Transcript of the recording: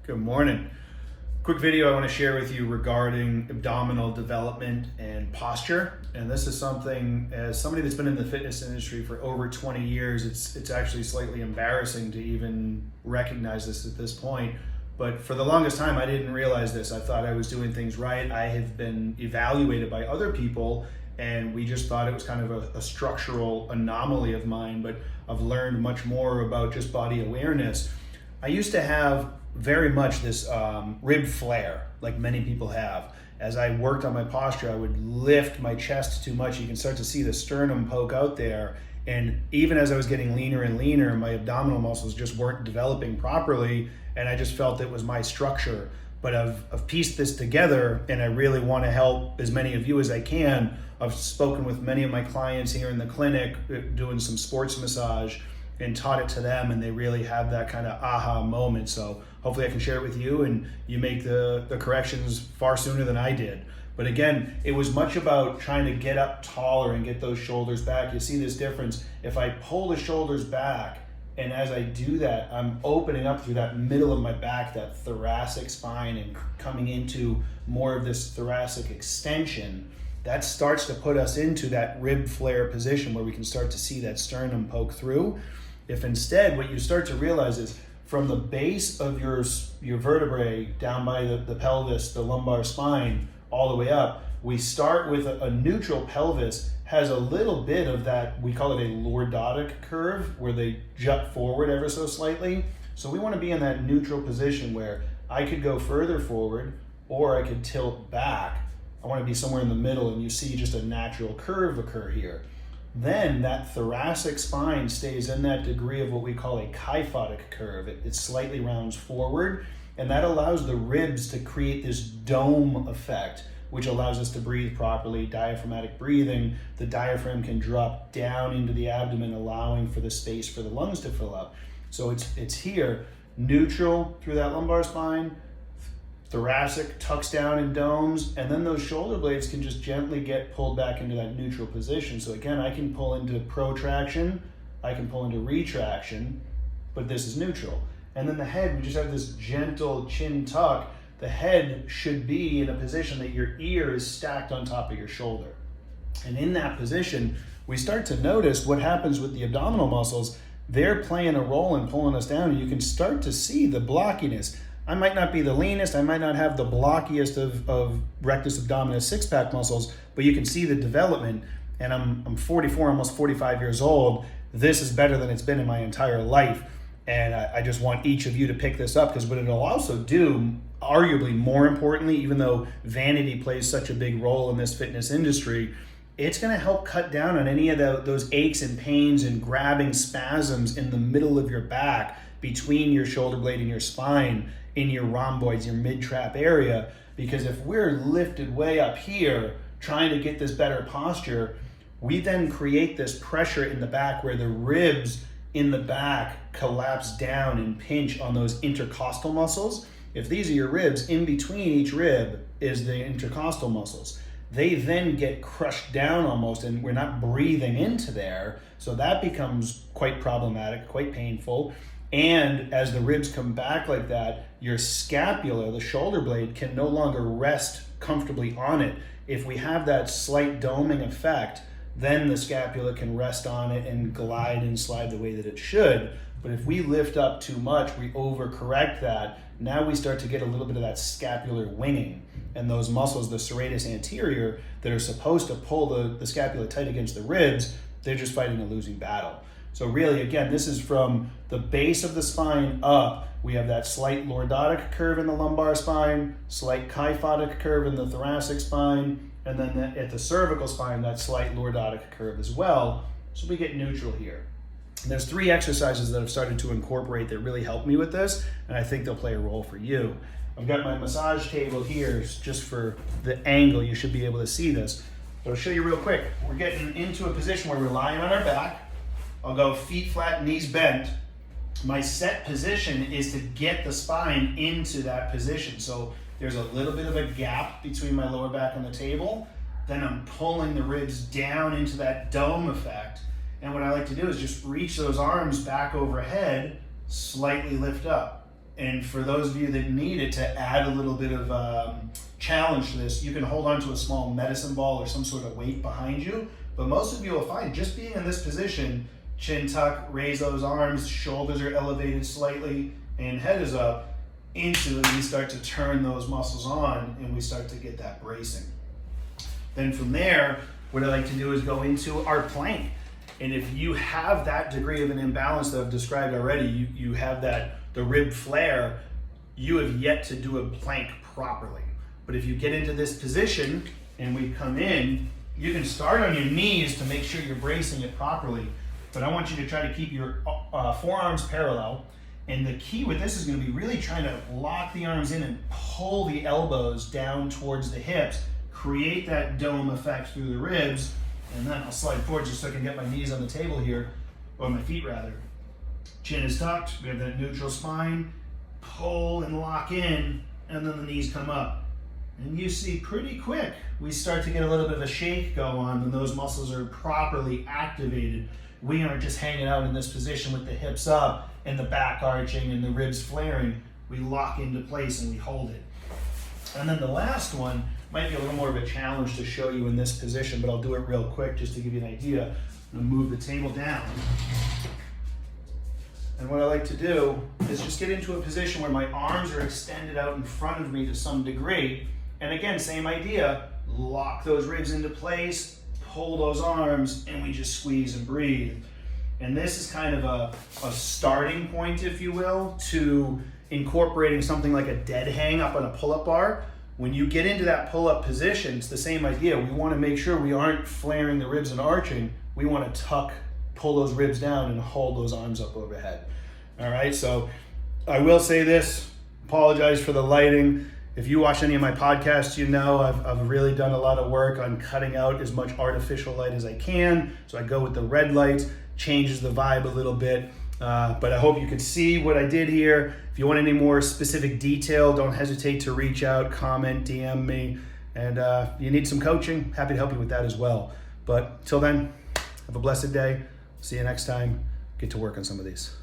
Good morning. Quick video I want to share with you regarding abdominal development and posture. And this is something, as somebody that's been in the fitness industry for over 20 years, it's actually slightly embarrassing to even recognize this at this point. But for the longest time, I didn't realize this. I thought I was doing things right. I have been evaluated by other people, and we just thought it was kind of a structural anomaly of mine, but I've learned much more about just body awareness. I used to have very much this rib flare, like many people have. As I worked on my posture, I would lift my chest too much. You can start to see the sternum poke out there. And even as I was getting leaner and leaner, my abdominal muscles just weren't developing properly, and I just felt it was my structure. But I've pieced this together, and I really want to help as many of you as I can. I've spoken with many of my clients here in the clinic, doing some sports massage, and taught it to them, and they really have that kind of aha moment. So hopefully I can share it with you, and you make the corrections far sooner than I did. But again, it was much about trying to get up taller and get those shoulders back. You see this difference. If I pull the shoulders back, and as I do that, I'm opening up through that middle of my back, that thoracic spine, and coming into more of this thoracic extension. That starts to put us into that rib flare position where we can start to see that sternum poke through. If instead what you start to realize is from the base of your vertebrae down by the pelvis, the lumbar spine, all the way up, we start with a neutral pelvis, has a little bit of that, we call it a lordotic curve, where they jut forward ever so slightly. So we want to be in that neutral position where I could go further forward or I could tilt back. I want to be somewhere in the middle, and you see just a natural curve occur here. Then that thoracic spine stays in that degree of what we call a kyphotic curve. It slightly rounds forward, and that allows the ribs to create this dome effect, which allows us to breathe properly, diaphragmatic breathing. The diaphragm can drop down into the abdomen, allowing for the space for the lungs to fill up. So it's here, neutral through that lumbar spine, thoracic tucks down and domes, and then those shoulder blades can just gently get pulled back into that neutral position. So again, I can pull into protraction, I can pull into retraction, but this is neutral. And then the head, we just have this gentle chin tuck. The head should be in a position that your ear is stacked on top of your shoulder. And in that position, we start to notice what happens with the abdominal muscles. They're playing a role in pulling us down, and you can start to see the blockiness. I might not be the leanest, I might not have the blockiest of rectus abdominis six-pack muscles, but you can see the development. And I'm 44, almost 45 years old. This is better than it's been in my entire life. And I just want each of you to pick this up, because what it'll also do, arguably more importantly, even though vanity plays such a big role in this fitness industry, it's going to help cut down on any of those aches and pains and grabbing spasms in the middle of your back, between your shoulder blade and your spine, in your rhomboids, your mid-trap area. Because if we're lifted way up here trying to get this better posture, we then create this pressure in the back where the ribs in the back collapse down and pinch on those intercostal muscles. If these are your ribs, in between each rib is the intercostal muscles. They then get crushed down almost, and we're not breathing into there. So that becomes quite problematic, quite painful. And as the ribs come back like that, your scapula, the shoulder blade, can no longer rest comfortably on it. If we have that slight doming effect, then the scapula can rest on it and glide and slide the way that it should. But if we lift up too much, we overcorrect that. Now we start to get a little bit of that scapular winging. And those muscles, the serratus anterior, that are supposed to pull the scapula tight against the ribs, they're just fighting a losing battle. So really, again, this is from the base of the spine up. We have that slight lordotic curve in the lumbar spine, slight kyphotic curve in the thoracic spine, and then at the cervical spine, that slight lordotic curve as well. So we get neutral here. And there's 3 exercises that I've started to incorporate that really help me with this, and I think they'll play a role for you. I've got my massage table here just for the angle. You should be able to see this. But I'll show you real quick. We're getting into a position where we're lying on our back. I'll go feet flat, knees bent. My set position is to get the spine into that position. So there's a little bit of a gap between my lower back and the table. Then I'm pulling the ribs down into that dome effect. And what I like to do is just reach those arms back overhead, slightly lift up. And for those of you that need it to add a little bit of challenge to this, you can hold on to a small medicine ball or some sort of weight behind you. But most of you will find just being in this position, chin tuck, raise those arms, shoulders are elevated slightly, and head is up, instantly we start to turn those muscles on and we start to get that bracing. Then from there, what I like to do is go into our plank. And if you have that degree of an imbalance that I've described already, you have the rib flare, you have yet to do a plank properly. But if you get into this position and we come in, you can start on your knees to make sure you're bracing it properly. But I want you to try to keep your forearms parallel. And the key with this is going to be really trying to lock the arms in and pull the elbows down towards the hips, create that dome effect through the ribs. And then I'll slide forward just so I can get my knees on the table here, or my feet rather. Chin is tucked, we have that neutral spine, pull and lock in, and then the knees come up. And you see pretty quick, we start to get a little bit of a shake go on when those muscles are properly activated. We aren't just hanging out in this position with the hips up and the back arching and the ribs flaring. We lock into place and we hold it. And then the last one might be a little more of a challenge to show you in this position, but I'll do it real quick just to give you an idea. I'm gonna move the table down. And what I like to do is just get into a position where my arms are extended out in front of me to some degree. And again, same idea, lock those ribs into place, pull those arms, and we just squeeze and breathe. And this is kind of a starting point, if you will, to incorporating something like a dead hang up on a pull-up bar. When you get into that pull-up position, it's the same idea. We want to make sure we aren't flaring the ribs and arching. We want to tuck, pull those ribs down, and hold those arms up overhead. All right, so I will say this, apologize for the lighting. If you watch any of my podcasts, you know I've really done a lot of work on cutting out as much artificial light as I can. So I go with the red light, changes the vibe a little bit. But I hope you could see what I did here. If you want any more specific detail, don't hesitate to reach out, comment, DM me. And you need some coaching, happy to help you with that as well. But till then, have a blessed day. See you next time. Get to work on some of these.